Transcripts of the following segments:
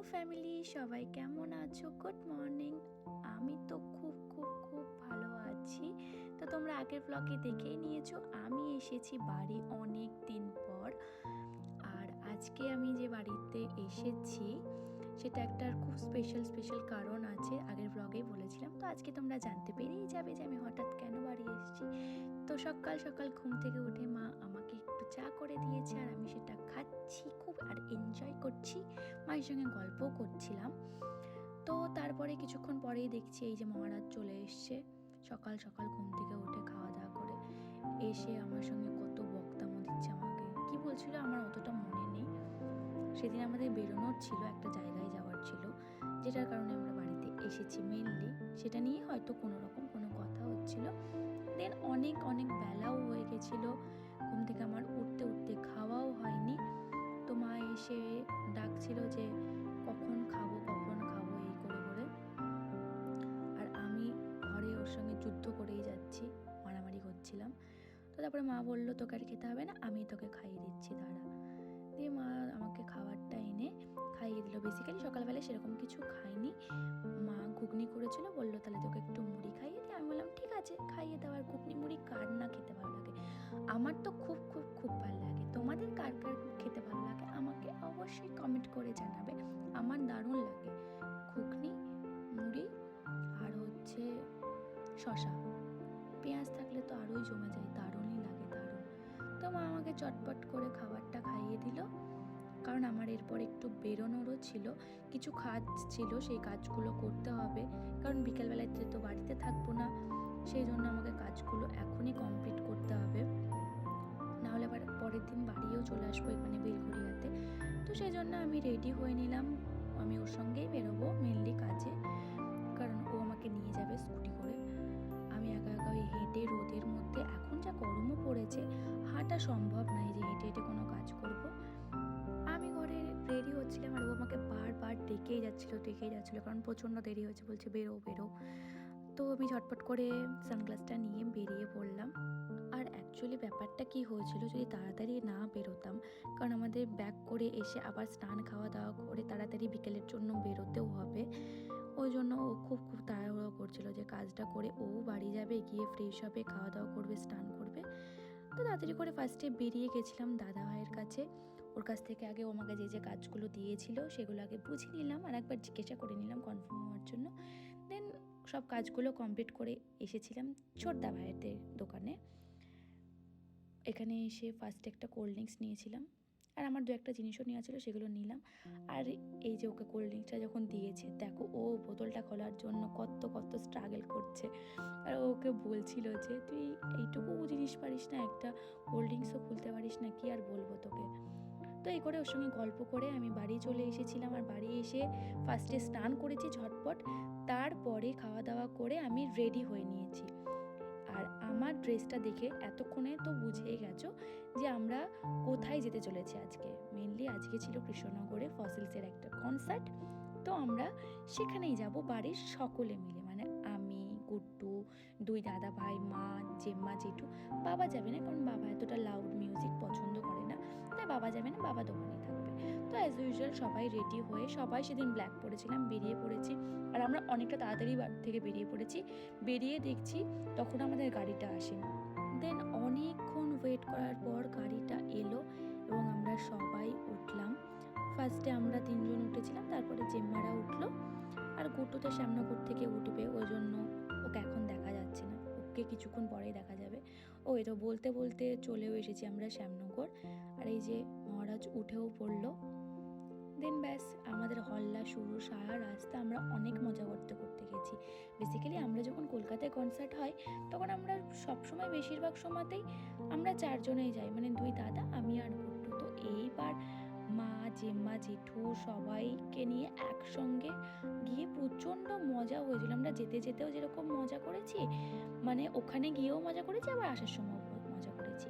Family, সবাই কেমন আছো? Good morning. আমি তো খুব খুব খুব ভালো আছি। তো তোমরা আগের ব্লগে দেখেই নিয়েছো, আমি এসেছি বাড়ি অনেক দিন পর। আর আজকে আমি যে বাড়িতে এসেছি সেটা একটা খুব স্পেশাল কারণ আছে, আগের ব্লগেই বলেছিলাম। তো আজকে তোমরা জানতে পেরেই যাবে যে আমি হঠাৎ কেন বাড়ি এসেছি। তো সকাল সকাল ঘুম থেকে উঠে মা আমাকে একটু চা করে দিয়েছে, আর আমি সেটা খাচ্ছি খুব, আর এনজয় করছি, মায়ের সঙ্গে গল্পও করছিলাম। তো তারপরে কিছুক্ষণ পরেই দেখছি এই যে মহারাজ চলে এসছে। সকাল সকাল ঘুম থেকে উঠে খাওয়া দাওয়া করে এসে আমার সঙ্গে কত বক্তামো দিচ্ছে। আমাকে কি বলছিল আমার অতটা মনে নেই। সেদিন আমাদের বেরোনোর ছিল, একটা জায়গায় যাওয়ার ছিল, যেটার কারণে আমরা বাড়িতে এসেছি মেনলি। সেটা নিয়ে হয়তো কোনো রকম কোনো কথা হচ্ছিল। দেন অনেক অনেক বেলাও হয়ে গেছিলো, ঘুম থেকে আমার উঠতে উঠতে খাওয়াও হয়নি। তো মা এসে ডাকছিল যে কখন খাবো এই করে করে। আর আমি ঘরে ওর সঙ্গে যুদ্ধ করেই যাচ্ছি, মারামারি করছিলাম। তো তারপরে মা বললো তোকে আর খেতে হবে না, আমি তোকে খাইয়ে দিচ্ছি, দাঁড়া। দিয়ে মা আমাকে খাবারটা এনে খাইয়ে দিল। বেসিক্যালি সকালবেলায় সেরকম কিছু খাইনি, মা ঘুগনি করেছিল, বললো তাহলে তোকে একটু মুড়ি খাইয়ে দিই। আমি বললাম ঠিক আছে খাইয়ে দাও। আর ঘুগনি মুড়ি কার না খেতে ভালো লাগে? আমার তো খুব খুব খুব ভালো লাগে। তোমাদের কার কার খেতে ভালো লাগে আমাকে অবশ্যই কমেন্ট করে জানাবে। আমার দারুণ লাগে ঘুগনি, মুড়ি, আর হচ্ছে শশা, পেঁয়াজ থাকলে তো আরোই জমে যায়, দারুণই লাগে, দারুণ। তো মা আমাকে চটপট করে খাবারটা খাইয়ে দিল, কারণ আমার এরপর একটু বেরোনোরও ছিল, কিছু কাজ ছিল, সেই কাজগুলো করতে হবে। কারণ বিকেলবেলাতে তো বাড়িতে থাকবো না, সেই জন্য আমাকে কাজগুলো এখনই কমপ্লিট করতে হবে, নাহলে আবার পরের দিন বাড়িও চলে আসবো এখানে বেলঘড়িয়াতে। তো সেই জন্য আমি রেডি হয়ে নিলাম, আমি ওর সঙ্গেই বেরোবো মেনলি কাজে, কারণ ও আমাকে নিয়ে যাবে স্কুটি করে। আমি একা একা ওই হেঁটে রোদের মধ্যে, এখন যা গরমও পড়েছে, হাঁটা সম্ভব নয় যে হেঁটে হেঁটে কোনো কাজ করব। আমি ঘরে রেডি হচ্ছিলাম, আর ও আমাকে বারবার ডেকেই যাচ্ছিল, কারণ প্রচণ্ড দেরি হয়েছে, বলছে বেরো বেরো। তো আমি ঝটপট করে সানগ্লাসটা নিয়ে বেরিয়ে পড়লাম। আর অ্যাকচুয়ালি ব্যাপারটা কি হয়েছিল, যদি তাড়াতাড়ি না বেরোতাম, কারণ আমাদের ব্যাক করে এসে আবার স্নান খাওয়া দাওয়া করে তাড়াতাড়ি বিকেলের জন্য বেরোতেও হবে, ওই জন্য ও খুব খুব তাড়াহুড়ো করছিল যে কাজটা করে ও বাড়ি যাবে, গিয়ে ফ্রেশ হবে, খাওয়া দাওয়া করবে, স্নান করবে। তো তাড়াতাড়ি করে ফার্স্টে বেরিয়ে গেছিলাম দাদা ভাইয়ের কাছে। ওর কাছ থেকে আগে ও আমাকে যে যে কাজগুলো দিয়েছিল সেগুলো আগে বুঝে নিলাম, আর একবার জিজ্ঞাসা করে নিলাম কনফার্ম হওয়ার জন্য। দেন সব কাজগুলো কমপ্লিট করে এসেছিলাম ছোটদা ভাইয়ের দোকানে। এখানে এসে ফার্স্টে একটা কোল্ড ড্রিঙ্কস নিয়েছিলাম, আর আমার দু একটা জিনিসও নেওয়া ছিল, সেগুলো নিলাম। আর এই যে ওকে কোল্ড ড্রিঙ্কসটা যখন দিয়েছে, দেখো ও বোতলটা খোলার জন্য কত কত স্ট্রাগল করছে। আর ওকে বলছিল যে তুই এইটুকু জিনিস পারিস না, একটা কোল্ড ড্রিঙ্কসও খুলতে পারিস না, কি আর বলবো তোকে। তো এই করে ওর সঙ্গে গল্প করে আমি বাড়ি চলে এসেছিলাম। আর বাড়ি এসে ফার্স্টে স্নান করেছি ঝটপট, তারপরে খাওয়া দাওয়া করে আমি রেডি হয়ে নিয়েছি। আর আমার ড্রেসটা দেখে এতক্ষণে তো বুঝেই গেছো যে আমরা কোথায় যেতে চলেছি আজকে। মেনলি আজকে ছিল কৃষ্ণনগরে ফসিলসের একটা কনসার্ট, তো আমরা সেখানেই যাব বাড়ির সকলে মিলে, মানে আমি, গুড্ডু, দুই দাদা ভাই, মা, জেম্মা, জেঠু। বাবা যাবে না, কারণ বাবা এতটা লাউড মিউজিক পছন্দ করে না, তাই বাবা যাবে না, বাবা দোকানেই থাকবে। তো অ্যাজ ইউজুয়াল সবাই রেডি হয়ে, সবাই সেদিন ব্ল্যাক পরেছিলাম, বেরিয়ে পড়েছি। আর আমরা অনেকটা তাড়াতাড়ি বাড়ি থেকে বেরিয়ে পড়েছি। বেরিয়ে দেখছি তখন আমাদের গাড়িটা আসেনি। দেন অনেকক্ষণ ওয়েট করার পর গাড়িটা এলো এবং আমরা সবাই উঠলাম। ফার্স্টে আমরা তিনজন উঠেছিলাম, তারপরে জেম্মারা উঠলো, আর গুট্টু তো শ্যামনগর থেকে উঠবে, ওই জন্য ওকে এখন দেখা যাচ্ছে না, ওকে কিছুক্ষণ পরেই দেখা যাবে। ও এটা বলতে বলতে চলেও এসেছি আমরা শ্যামনগর। আর এই যে মহারাজ উঠেও পড়লো। দেন ব্যাস আমাদের হল্লা শুরু, সারা রাস্তা আমরা অনেক মজা করতে করতে গেছি। বেসিক্যালি আমরা যখন কলকাতায় কনসার্ট হয় তখন আমরা সবসময় বেশিরভাগ সময়তেই আমরা চারজনেই যাই, মানে দুই দাদা, আমি আর গুড্ডু। তো এইবার মা, জেম্মা, জেঠু সবাইকে নিয়ে একসঙ্গে গিয়ে প্রচণ্ড মজা হয়েছিল। আমরা যেতে যেতেও যেরকম মজা করেছি, মানে ওখানে গিয়েও মজা করেছি, আবার আসার সময়ও মজা করেছি।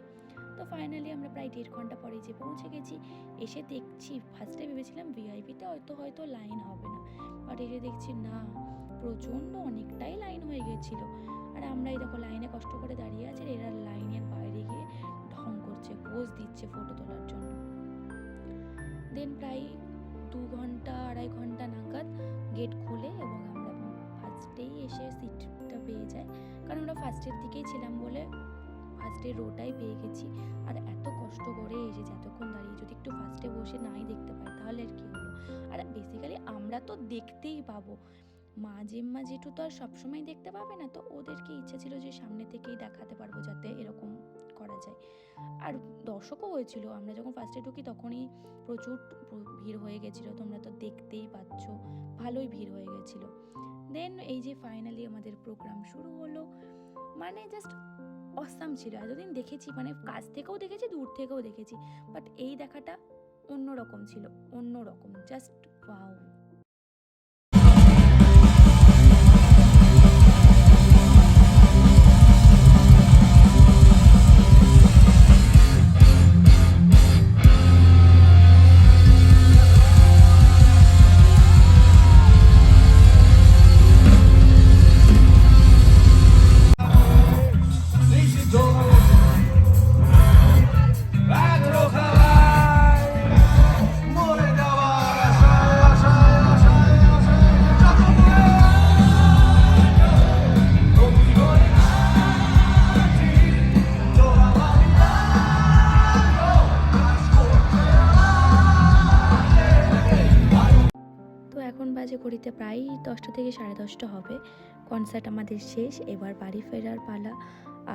তো ফাইনালি আমরা প্রায় 1.5 ঘন্টা পরে যে পৌঁছে গেছি। এসে দেখছি, ফার্স্টে ভেবেছিলাম ভিআইপিতে হয়তো লাইন হবে না, বাট এসে দেখছি না, প্রচণ্ড অনেকটাই লাইন হয়ে গেছিলো। আর আমরা এই দেখো লাইনে কষ্ট করে দাঁড়িয়ে আছি, আর এরা লাইনের বাইরে গিয়ে ঢং করছে, পোজ দিচ্ছে ফটো তোলার জন্য। দেন প্রায় 2 ঘন্টা 2.5 2.5 ঘন্টা নাগাদ গেট খোলে এবং আমরা ফার্স্টেই এসে সিটটা পেয়ে যাই, কারণ আমরা ফার্স্টের দিকেই ছিলাম বলে ফার্স্টের রোটাই পেয়ে গেছি। আর এত কষ্ট করে এসেছি এতক্ষণ দাঁড়িয়ে, যদি একটু ফার্স্টে বসে নাই দেখতে পাই তাহলে আর কি হলো। আর বেসিক্যালি আমরা তো দেখতেই পাবো, মা জেম্মা জেঠু তো আর সবসময় দেখতে পাবে না, তো ওদেরকে ইচ্ছে ছিল যে সামনে থেকেই দেখাতে পারবো যাতে এরকম করা যায়। আর দর্শকও হয়েছিল, আমরা যখন ফার্স্টে ঢুকি তখনই প্রচুর ভিড় হয়ে গেছিলো, তোমরা তো দেখতেই পাচ্ছ, ভালোই ভিড় হয়ে গেছিলো। দেন এই যে ফাইনালি আমাদের প্রোগ্রাম শুরু হলো, মানে জাস্ট অসাম ছিল। এতদিন দেখেছি, মানে কাছ থেকেও দেখেছি দূর থেকেও দেখেছি, বাট এই দেখাটা অন্যরকম ছিল, অন্যরকম, জাস্ট ওয়াও। এখন বাজে ঘড়িতে প্রায় 10টা থেকে 10:30 হবে। কনসার্ট আমাদের শেষ, এবার বাড়ি ফেরার পালা।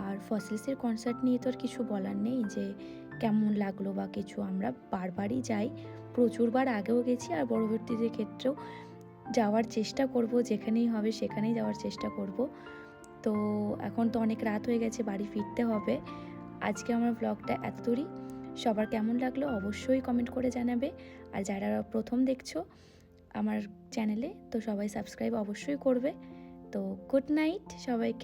আর ফসিলসের কনসার্ট নিয়ে তো আর কিছু বলার নেই যে কেমন লাগলো বা কিছু, আমরা বারবারই যাই, প্রচুরবার আগেও গেছি আর পরবর্তীতে ক্ষেত্রেও যাওয়ার চেষ্টা করব, যেখানেই হবে সেখানেই যাওয়ার চেষ্টা করব। তো এখন তো অনেক রাত হয়ে গেছে, বাড়ি ফিরতে হবে। আজকে আমার ব্লগটা এত দূরই। সবার কেমন লাগলো অবশ্যই কমেন্ট করে জানাবে। আর যারা প্রথম দেখছো আমার চ্যানেলে, তো সবাই সাবস্ক্রাইব অবশ্যই করবে। তো গুড নাইট সবাইকে।